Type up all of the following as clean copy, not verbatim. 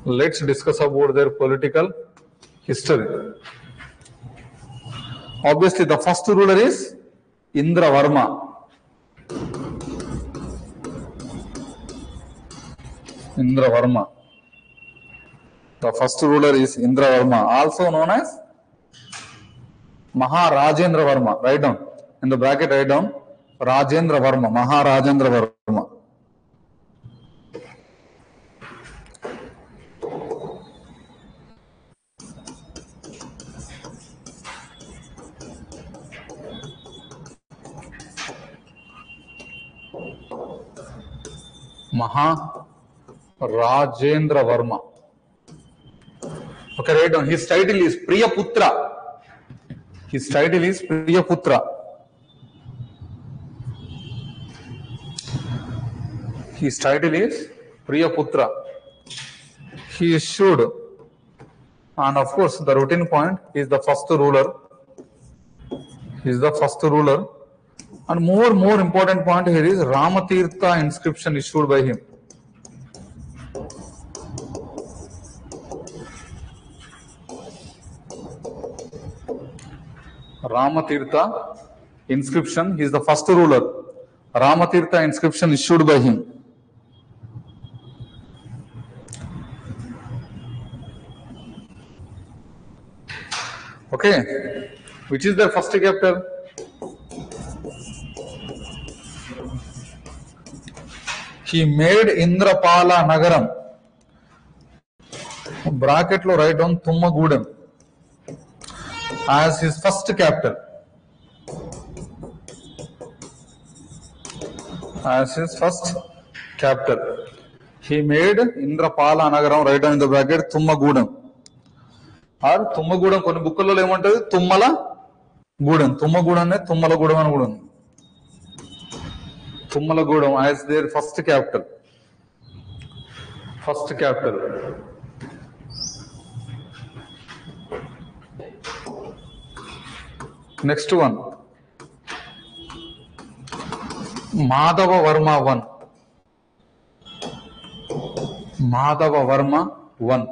Let's discuss about their political history. Obviously, the first ruler is Indravarma. Indravarma. The first ruler is Indravarma, also known as Maharajendra Varma. Write down. In the bracket, write down Rajendra Varma, Maharajendra Varma. Maharajendra Varma. Okay, write down. His title is Priyaputra. His title is Priyaputra. His title is Priyaputra. He issued, and of course, the routine point is the first ruler. He is the first ruler. And more important point here is Ramatirtha inscription issued by him. Ramatirtha inscription, he is the first ruler. Ramatirtha inscription issued by him. Okay, which is their first capital? He made Indrapala Nagaram. Bracket lo write down Tummagudem as his first capital. As his first capital. He made Indrapala Nagaram, write down in the bracket Tummagudem. Or Tummagudem, కొన్ని బుక్కులలో ఏమంటది తుమ్మల గూడెం. తుమ్మగూడెం అనేది తుమ్మలగూడెం అని కూడా ఉంది. Tummalagudam as their first capital. First capital. Next one. Madhava Varma I. Madhava Varma I.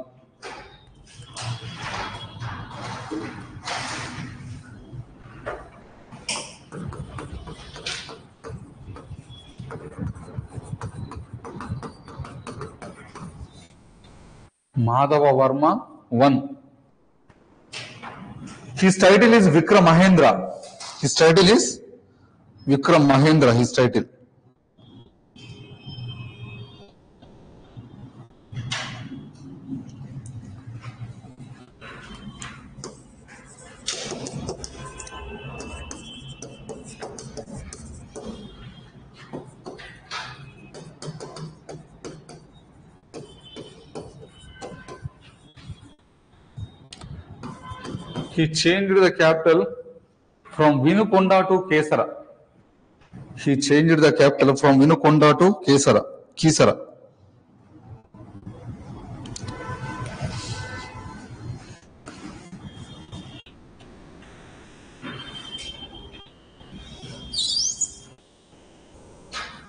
Madhava Varma I. His title is Vikram Mahendra. His title is Vikram Mahendra. His title. He changed the capital from Vinukonda to Kesara. He changed the capital from Vinukonda to Kesara.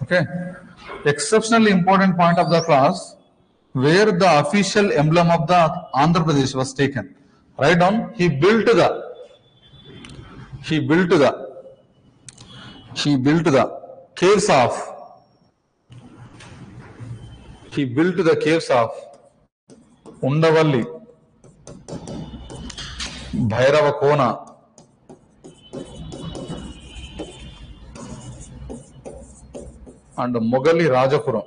Okay. Exceptionally important point of the class, where the official emblem of the Andhra Pradesh was taken. Write down, he built the caves of Undavalli, Bhairava Kona, and Mogali Rajapuram.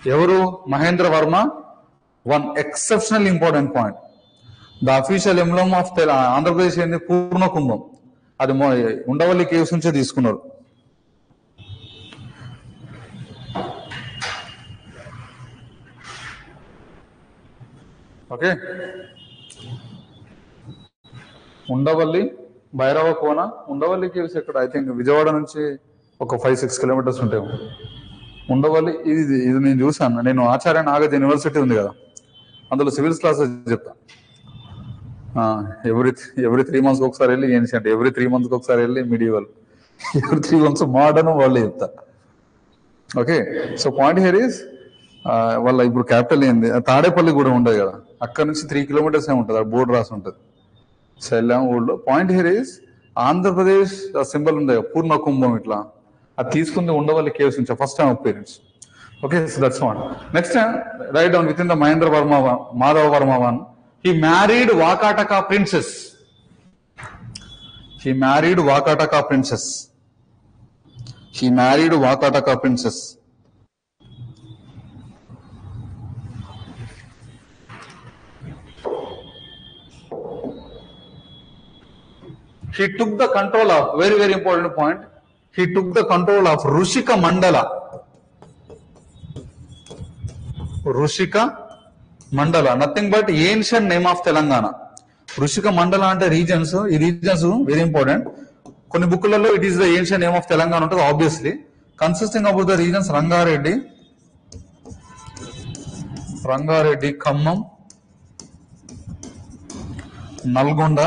Evaru Mahendra Varma, one exceptionally important point. The official emblem of Andhra Pradesh is Purna Kumbham. అది Undavalli caves నుంచే తీసుకున్నారు. Okay, Undavalli, Bhairava కోన, Undavalli caves ఎక్కడ? I think Vijayawada నుంచి ఒక 5-6 kilometres ఉంటాయి. ఉండవల్లి ఇది నేను చూసాను. నేను ఆచార్య నాగజ్ యూనివర్సిటీ ఉంది కదా, అందులో సివిల్స్ క్లాసెస్ చెప్తా. ఎవ్రీ 3 months ఒకసారి వెళ్ళి ఏన్షియంట్, ఎవ్రీ 3 months ఒకసారి వెళ్ళి మిడివల్, ఎవరు 3 వన్స్ మోడర్న్ వాళ్ళే చెప్తా. Okay, so point here is వాళ్ళ ఇప్పుడు క్యాపిటల్ ఏంది, తాడేపల్లి కూడా ఉండదు కదా, అక్కడ నుంచి 3 కిలోమీటర్స్ ఉంటుంది, ఆ బోర్డు రాసి ఉంటుంది. సో వెళ్ళాం ఊళ్ళో. Point here is Andhra Pradesh symbol ఉంది కదా, పూర్ణ కుంభం ఇట్లా, అది తీసుకుంది ఉండవల్లి కేవ్స్ నుంచి first time appearance. Okay, so that's one. Next time, write down within the Mahendra Varma one, Madhava Varma one. He married Vakataka princess. He married Vakataka princess. He married Vakataka princess. He took the control of, very, very important point, he took the control of Rushika Mandala. Rushika Mandala, nothing but ancient name of Telangana. Rushika Mandala అంటే regions, ఈ regions very important. కొన్ని బుక్లలో it is the ancient name of Telangana ఉంటుంది obviously. Consisting about the regions Rangareddy, Khammam, Nalgonda,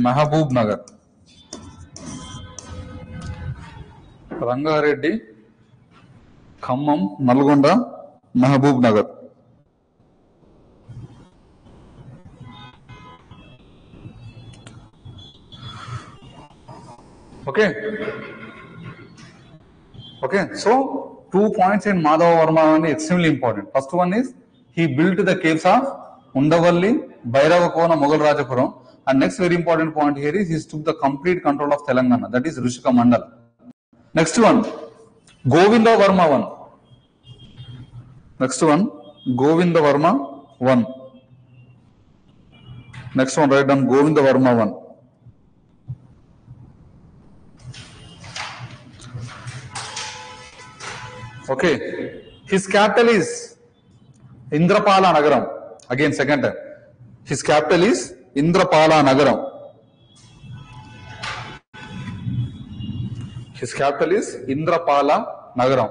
Mahbubnagar. Rangareddy, Khammam, Nalgonda, Mahbubnagar. Okay. Okay. So 2 points in Madhava Varma are extremely important. First one is he built the caves of Undavalli, Bairavakona, Mughal Rajapuram. And next very important point here is he took the complete control of Telangana. That is Rushika Mandal. Next one, Govinda Varma one. Next one, Govinda Varma one. Next one, write down Govinda Varma one. Okay, his capital is Indrapala Nagaram. Again, second time. His capital is Indrapala Nagaram. His capital is Indrapala Nagaram.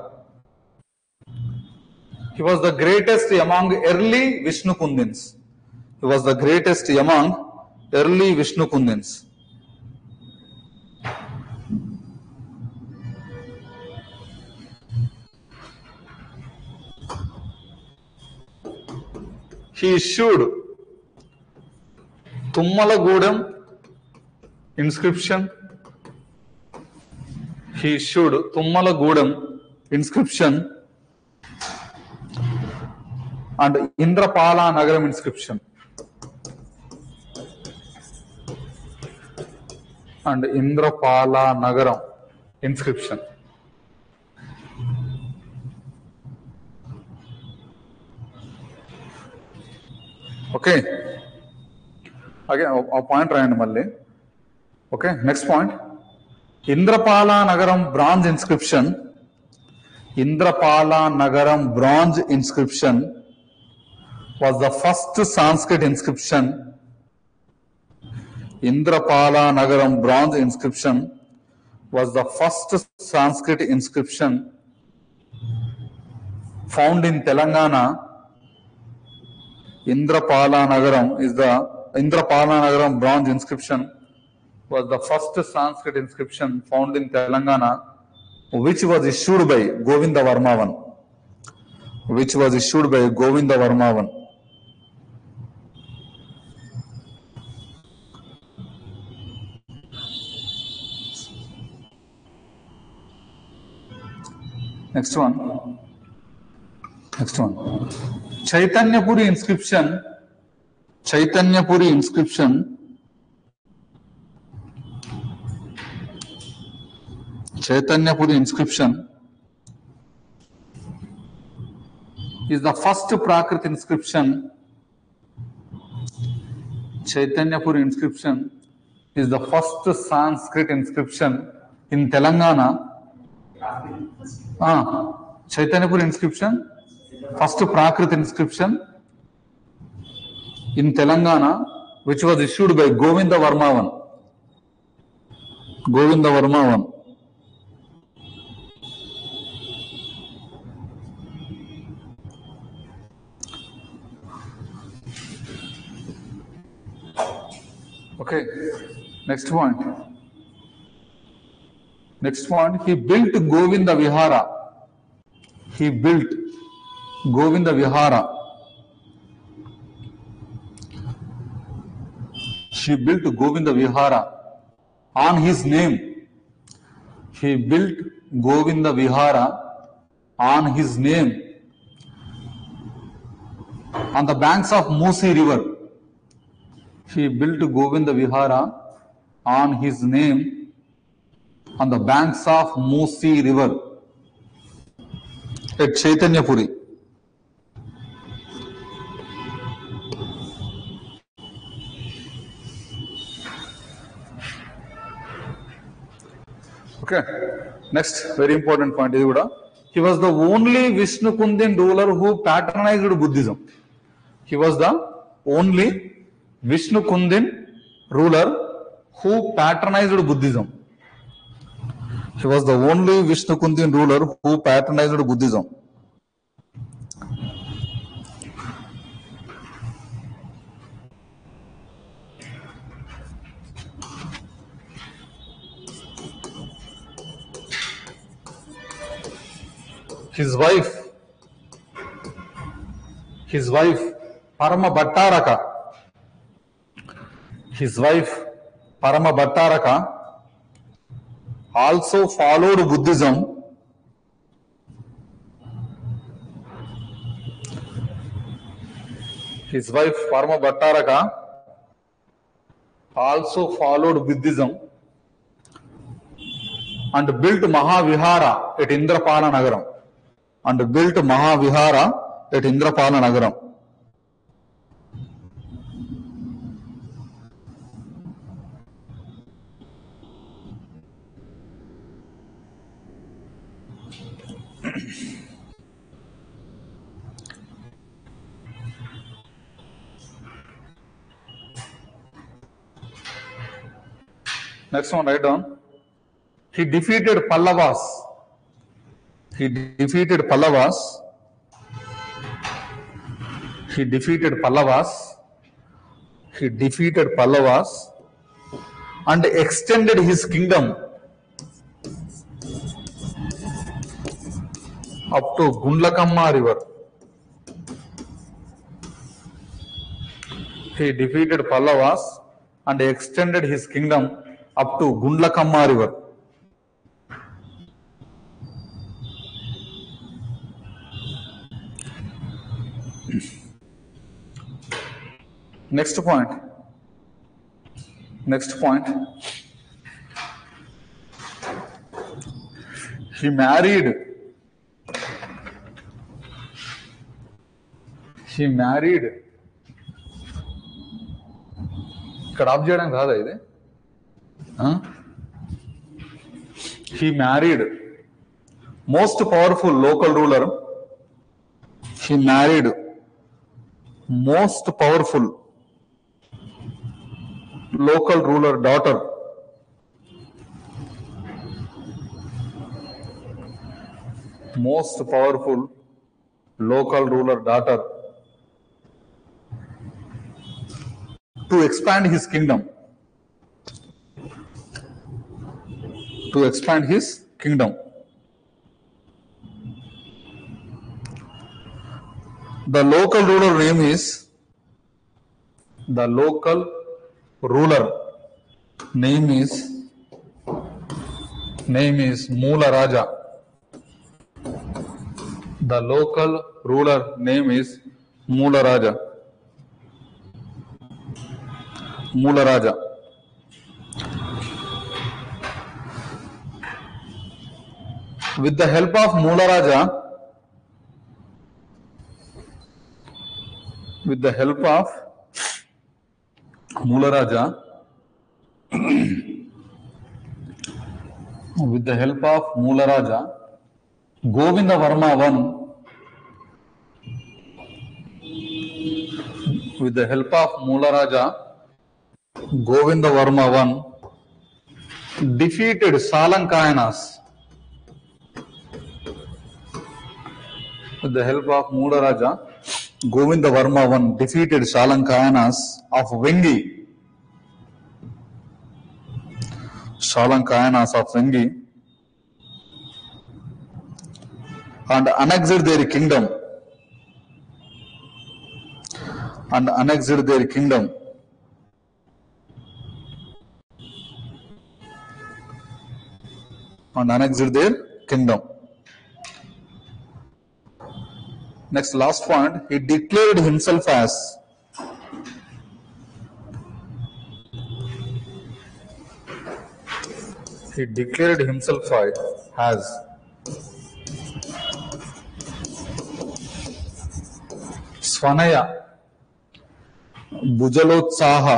He was the greatest among early Vishnu Kundins. He was the greatest among early Vishnu Kundins. He issued Tummalagudem inscription. He issued Tummalagudem inscription and Indrapala Nagaram inscription. And Indrapala Nagaram inscription. Okay. Again, a point randomly. Okay. Next point. Indrapala Nagaram bronze inscription. Indrapala Nagaram bronze inscription was the first Sanskrit inscription. Indrapala Nagaram bronze inscription was the first Sanskrit inscription found in Telangana. Indrapala Nagaram bronze inscription was the first Sanskrit inscription found in Telangana, which was issued by Govinda Varma one. Which was issued by Govinda Varma one. Next one. Chaitanyapuri inscription. Chaitanyapuri inscription. Chaitanyapuri inscription is the first Prakrit inscription. Chaitanyapuri inscription is the first Sanskrit inscription in Telangana. Chaitanyapuri inscription, first Prakrit inscription in Telangana, which was issued by Govinda Varma one. Govinda Varma one. Okay. Next point. Next point, he built Govinda Vihara. He built Govinda Vihara. She built Govinda Vihara on his name. He built Govinda Vihara on his name on the banks of Musi river. He built Govinda Vihara on his name on the banks of Musi river at Chaitanya Puri. Okay. Next, very important point is he was the only Vishnu Kundin ruler who patronized Buddhism. He was the only Vishnu Kundin ruler who patronized Buddhism. He was the only Vishnu Kundin ruler who patronized Buddhism. His wife, Parama Bhattaraka. His wife, Parama Bhattaraka, also followed Buddhism. His wife, Parama Bhattaraka, also followed Buddhism and built Mahavihara at Indrapala Nagaram. And built Mahavihara at Indrapala Nagaram. Next one, write down. He defeated Pallavas. He defeated Pallavas. He defeated Pallavas. He defeated Pallavas and extended his kingdom up to Gundlakamma river. He defeated Pallavas and extended his kingdom up to Gundlakamma river. Next point. He married ఇక్కడ of చేయడానికి కాదా ఇది? He married most powerful local ruler. He married most powerful local ruler daughter. Most powerful local ruler daughter to expand his kingdom. To expand his kingdom. The local ruler name is Moola Raja. The local ruler name is Moola Raja. Moola Raja. With the help of Moola Raja, with the help of Moola Raja, with the help of Moola Raja, Govinda Varma I, with the help of Moola Raja, Govinda Varma I defeated Salankayanas. With the help of Moola Raja, Govinda Varma I defeated Salankayanas of Vengi. Shalankayanas of Vengi, and annexed their kingdom. And annexed their kingdom. And annexed their kingdom. Next, last point, he declared himself as Svanaya, Bhujalotsaha,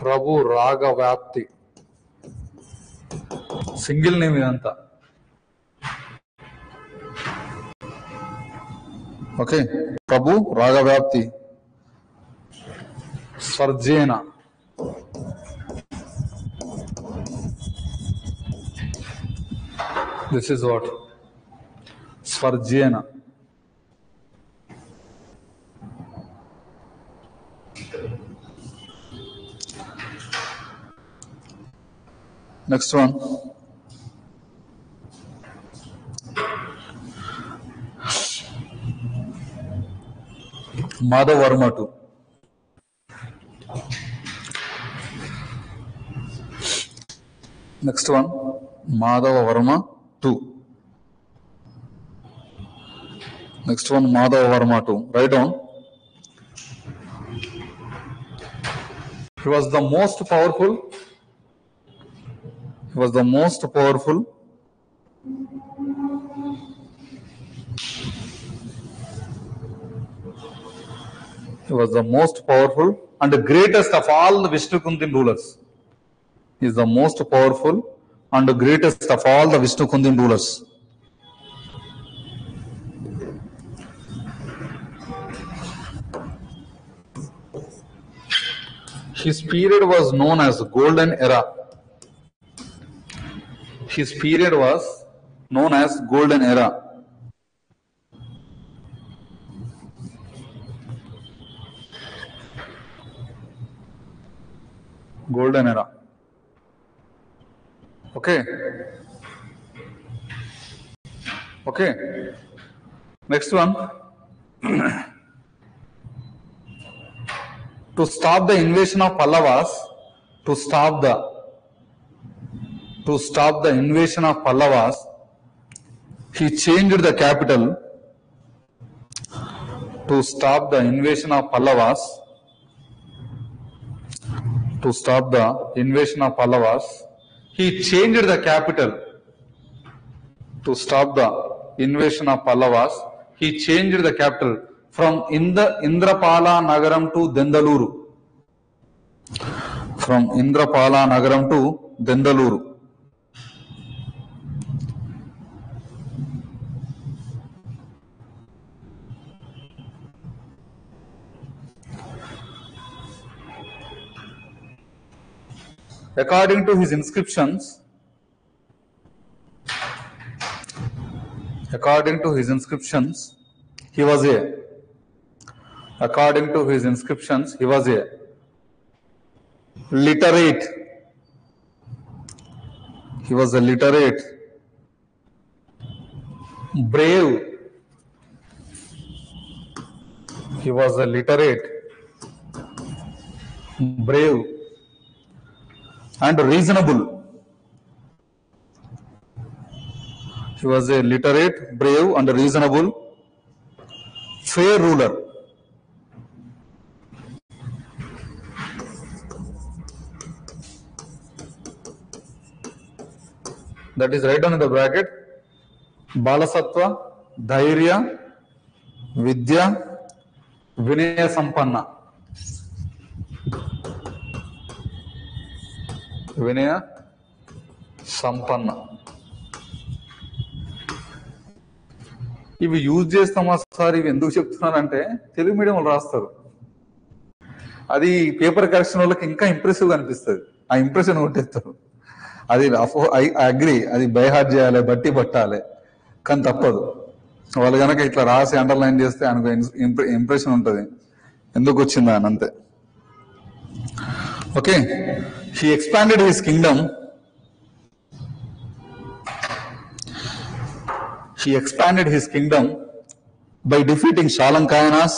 Prabhu Ragavapti. Single name idanta. Okay, Prabhu Ragavapti. Sarjena. This is what? Svarjena. Next one. Madhavarma 2. Next one. Madhavarma 2. Next one. Madhavarma 2. Write down. He was the most powerful. He was the most powerful. He was the most powerful and the greatest of all the Vishnukundin rulers. He is the most powerful and the greatest of all the Vishnukundin rulers. His period was known as Golden Era. His period was known as Golden Era. Golden Era. Okay. Okay. Next one. To stop the invasion of Pallavas, to stop the invasion of Pallavas, he changed the capital. To stop the invasion of Pallavas, to stop the invasion of Pallavas, he changed the capital. To stop the invasion of Pallavas, he changed the capital from Indrapala Nagaram to Dendaluru. From Indrapala Nagaram to Dendaluru. According to his inscriptions, he was a. According to his inscriptions, he was a literate. He was a literate, brave. He was a literate, brave, and reasonable. He was a literate, brave, and reasonable, fair ruler. That is right down in the bracket. Balasattva, Dhairya, Vidya, Vinaya Sampanna. Vinaya Sampanna. ఇవి use చేస్తామా sir, ఇవి ఎందుకు చెప్తున్నారంటే Telugu medium రాస్తారు, అది paper correction వాళ్ళకి ఇంకా ఇంప్రెసివ్గా అనిపిస్తుంది, ఆ ఇంప్రెషన్ కొట్టేస్తారు. అది ఐ అగ్రి, అది బై హార్ట్ చేయాలి, బట్టి పట్టాలి, కానీ తప్పదు. వాళ్ళు కనుక ఇట్లా రాసి అండర్లైన్ చేస్తే ఆయనకు ఇంప్రెషన్ ఉంటుంది, ఎందుకు వచ్చిందా అని అంతే. Okay, he expanded his Kingdom. He expanded his kingdom by defeating Shalankayanas.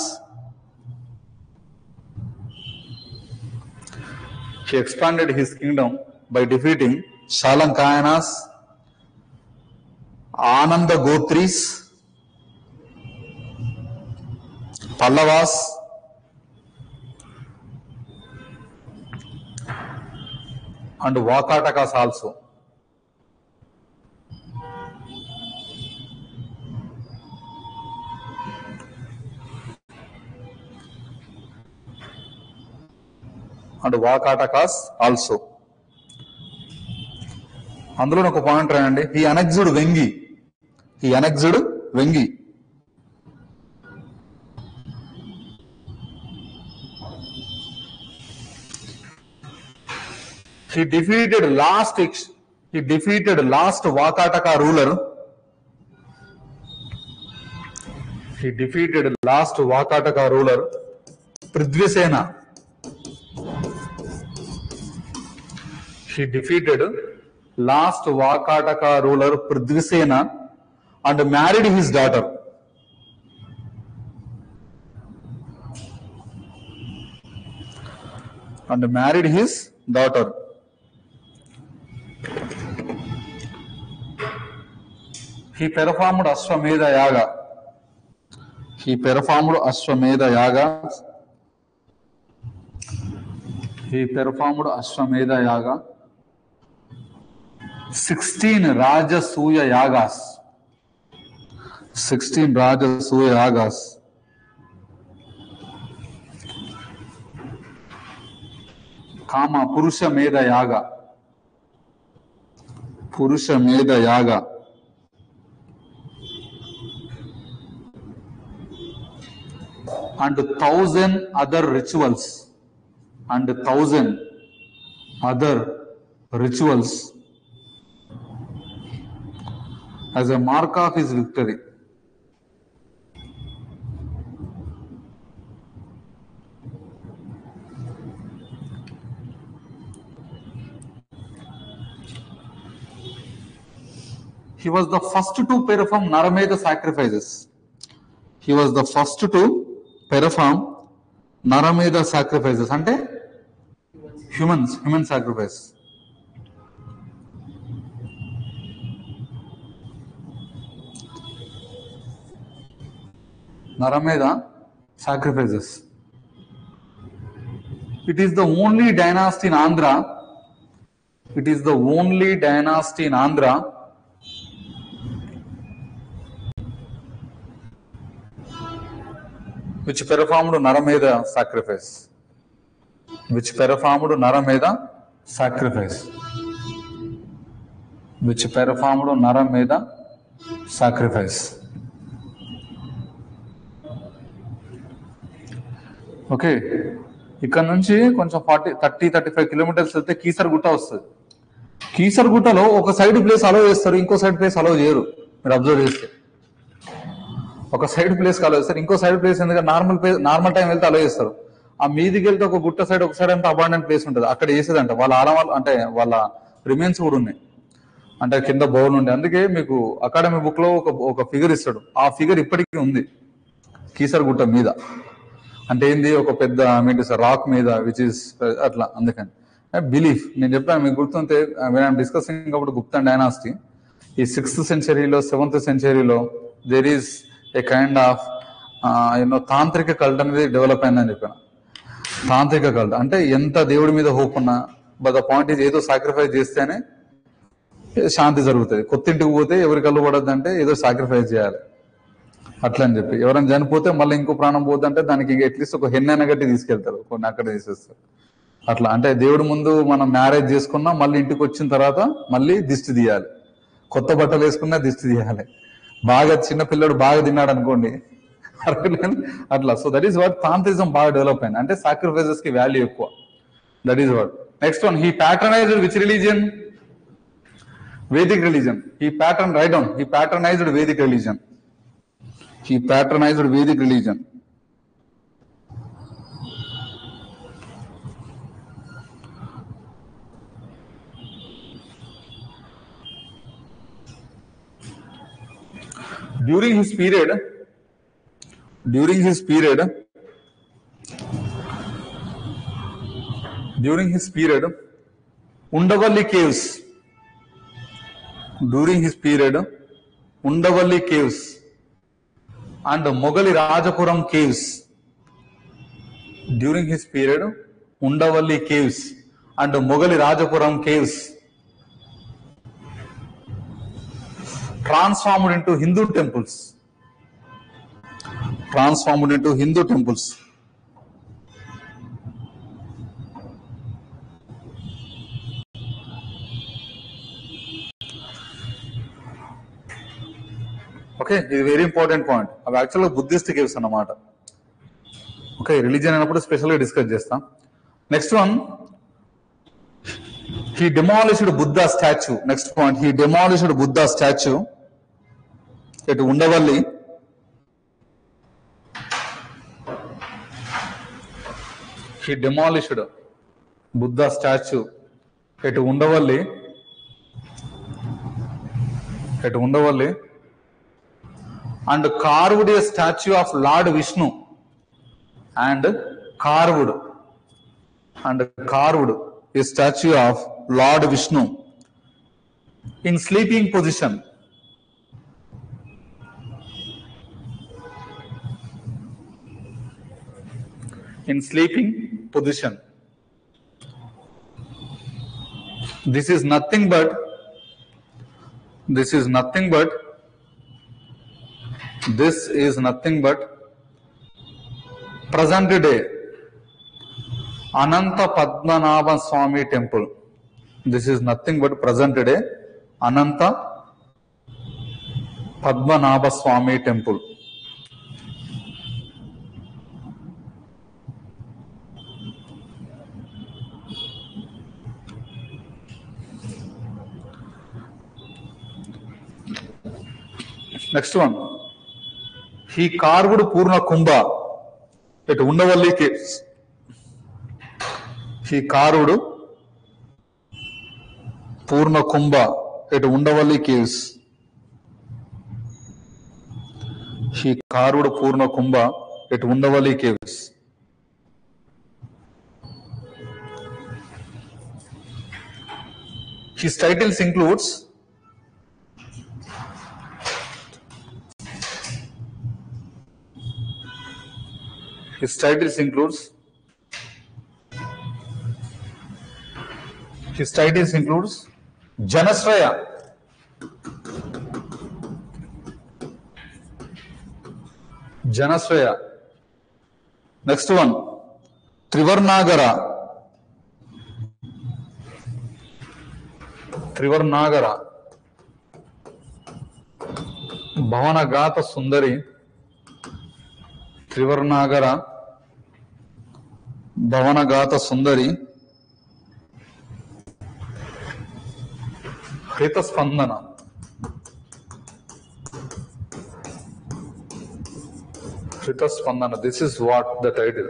He expanded his kingdom by defeating Shalankayanas, Ananda Gotris, Pallavas, and Vakatakas also. And Vakatakas also. అందులో ఒక పాయింట్ రాయండి, he annexed Vengi. He annexed Vengi. He defeated last Vakataka ruler. He defeated last Vakataka ruler, Prithvisena. He defeated last Vakataka ruler Prithvisena and married his daughter. And married his daughter. He performed Ashwamedha Yaga. He performed Ashwamedha Yaga. He performed Ashwamedha Yaga. 16 Rajasuya Yagas. 16 Rajasuya Yagas. Kama Purusha Medha Yaga. Purusha Medha Yaga. And 1,000 other rituals. And 1,000 other rituals as a mark of his victory. He was the first to perform Naramedha sacrifices. He was the first to perform Naramedha sacrifices. Ante human sacrifice. Naramedha sacrifices. It is the only dynasty in Andhra. It is the only dynasty in Andhra which performed Naramedha sacrifice. Which performed Naramedha sacrifice. Which performed Naramedha sacrifice. Okay, ఇక్కడ నుంచి కొంచెం 30-35 kilometres వెళ్తే కీసరగుట్ట వస్తుంది. కీసరగుట్టలో ఒక side place అలో చేస్తారు, ఇంకో side place అలో చేయరు. మీరు అబ్జర్వ్ చేస్తే ఒక సైడ్ ప్లేస్ అలో చేస్తారు, ఇంకో సైడ్ ప్లేస్ ఎందుకంటే నార్మల్ టైం వెళ్తే అలో చేస్తారు. ఆ మీదికి వెళ్తే ఒక గుట్ట సైడ్ ఒక సైడ్ అంతా అబాండెంట్ ప్లేస్ ఉంటుంది, అక్కడ వేసేదంట. వాళ్ళ ఆలమాలు అంటే వాళ్ళ రిమైన్స్ కూడా ఉన్నాయి, అంటే కింద బౌల్ ఉండే. అందుకే మీకు అకాడమీ బుక్ లో ఒక ఫిగర్ ఇస్తాడు, ఆ ఫిగర్ ఇప్పటికీ ఉంది కీసరగుట్ట మీద. అంటే ఏంది, ఒక పెద్ద రాక్ మీద విచ్ ఇస్ అట్లా. అందుకని బిలీఫ్ నేను చెప్పాను మీకు గుర్తుంటే, డిస్కసింగ్ అప్పుడు గుప్తా డైనాసిటీ ఈ 6th centuryలో 7th centuryలో there is a kind of tantric cult అనేది డెవలప్ అయిందని చెప్పాను. తాంత్రిక కల్ట్ అంటే ఎంత దేవుడి మీద హోప్ ఉన్నా, బట్ ద పాయింట్ ఈజ్ ఏదో సాక్రిఫైస్ చేస్తేనే శాంతి జరుగుతుంది. కొత్త ఇంటికి పోతే ఎవరి కళ్ళు పడద్దు అంటే ఏదో సాక్రిఫైస్ చేయాలి అట్లా అని చెప్పి. ఎవరైనా చనిపోతే మళ్ళీ ఇంకో ప్రాణం పోద్ది అంటే దానికి అట్లీస్ట్ ఒక హెన్నైనా గట్టి తీసుకెళ్తారు, కొన్ని అక్కడ తీసేస్తారు. అట్లా అంటే దేవుడి ముందు మనం మ్యారేజ్ చేసుకున్నా మళ్ళీ ఇంటికి వచ్చిన తర్వాత మళ్ళీ దిష్టి తీయాలి, కొత్త బట్టలు వేసుకున్నా దిష్టి తీయాలి. బాగా చిన్న పిల్లడు బాగా తిన్నాడు అనుకోండి అట్లా. So that is what tantrism బాగా డెవలప్ అయింది, అంటే సాక్రిఫైసెస్ కి వాల్యూ ఎక్కువ. That is what. Next one, he patronized which religion? Vedic religion. He patronized Vedic religion. He patronized Vedic religion. During his period, Undavalli caves, and Mogali Rajapuram caves, during his period, Undavalli caves and Mogali Rajapuram caves transformed into Hindu temples. Okay, this is a very important point. అవి యాక్చువల్గా Buddhist caves అన్నమాట. Okay, religion అన్నప్పుడు స్పెషల్గా discuss చేస్తాం. Next one, he demolished Buddha statue. Next point, he demolished Buddha statue at Undavalli. He demolished Buddha statue at Undavalli. And carved a statue of Lord Vishnu. And carved a statue of Lord Vishnu in sleeping position. This is nothing but present day Ananta Padmanabha Swami temple. This is nothing but present day Ananta Padmanabha Swami temple. Next one, he carved Purna Kumbha at Undavalli caves. He carved Purna Kumbha at Undavalli caves. His titles includes Janasraya, next one, Trivarnagara, Bhavanagata Sundari, Hrita Spandana. This is what the title.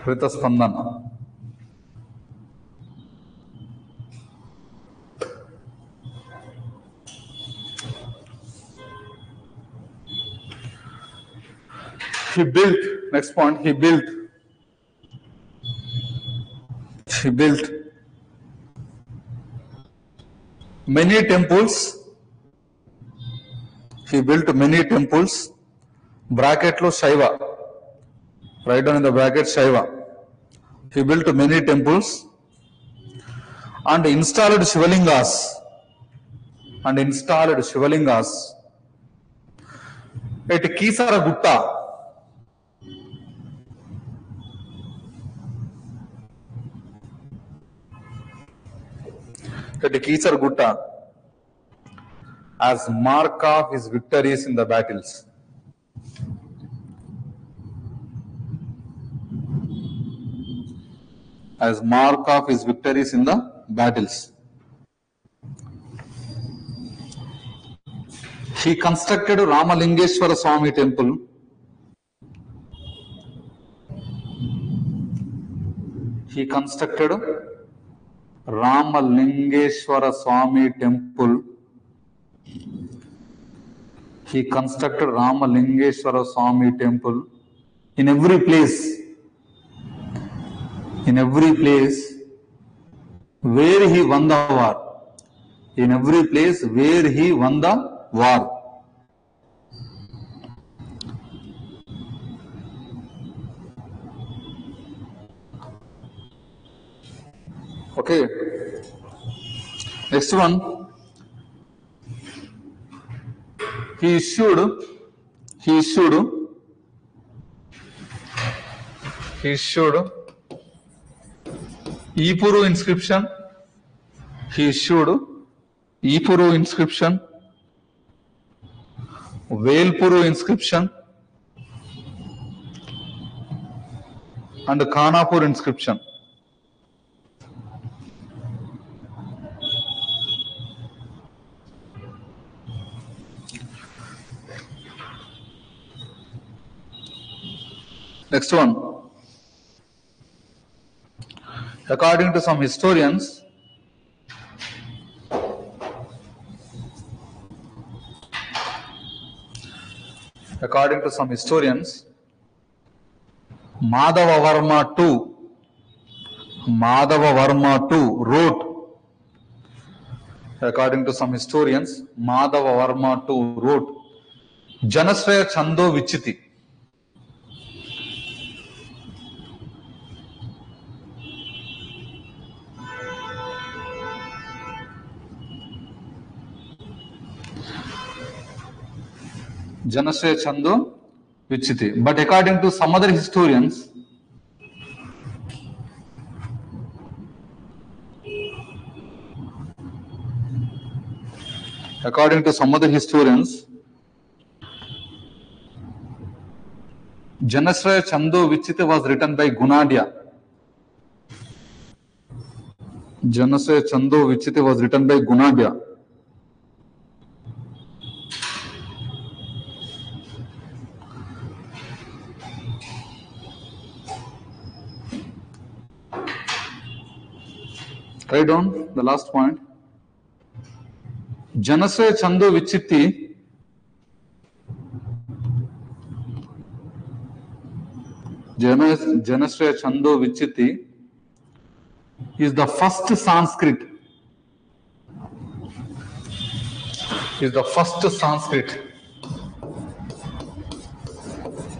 Hrita Spandana. He built many temples. Bracket lo Shaiva. Write down in the bracket Shaiva. He built many temples and installed Shivalingas. At Kisara Gutta. As mark of his victories in the battles. He constructed Ramalingeshwara Swami temple. He constructed Ramalingeshwara Swami temple. He constructed Ramalingeshwara Swami temple in every place where he won the war. In every place where he won the war. Okay. Next one. He issued Ipuru inscription. He issued Ipuru inscription, Velpuru inscription, and Khanapur inscription. Next one. According to some historians, Madhava Varma II wrote. According to some historians, Madhava Varma II wrote Janashraya Chando Vichiti. Janashraya Chando Vichiti. But according to some other historians, Janashraya Chando Vichiti was written by Gunadia. Janashraya Chando Vichiti was written by Gunadia. Write down the last point. Janashraya Chando Vichiti Janashraya Chando Vichiti is the first Sanskrit.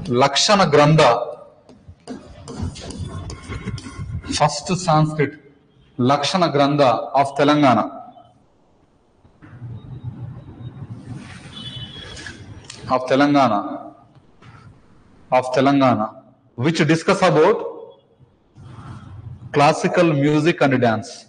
Lakshana Grantha. First Sanskrit Lakshana Grantha of Telangana. Which discuss about classical music and dance.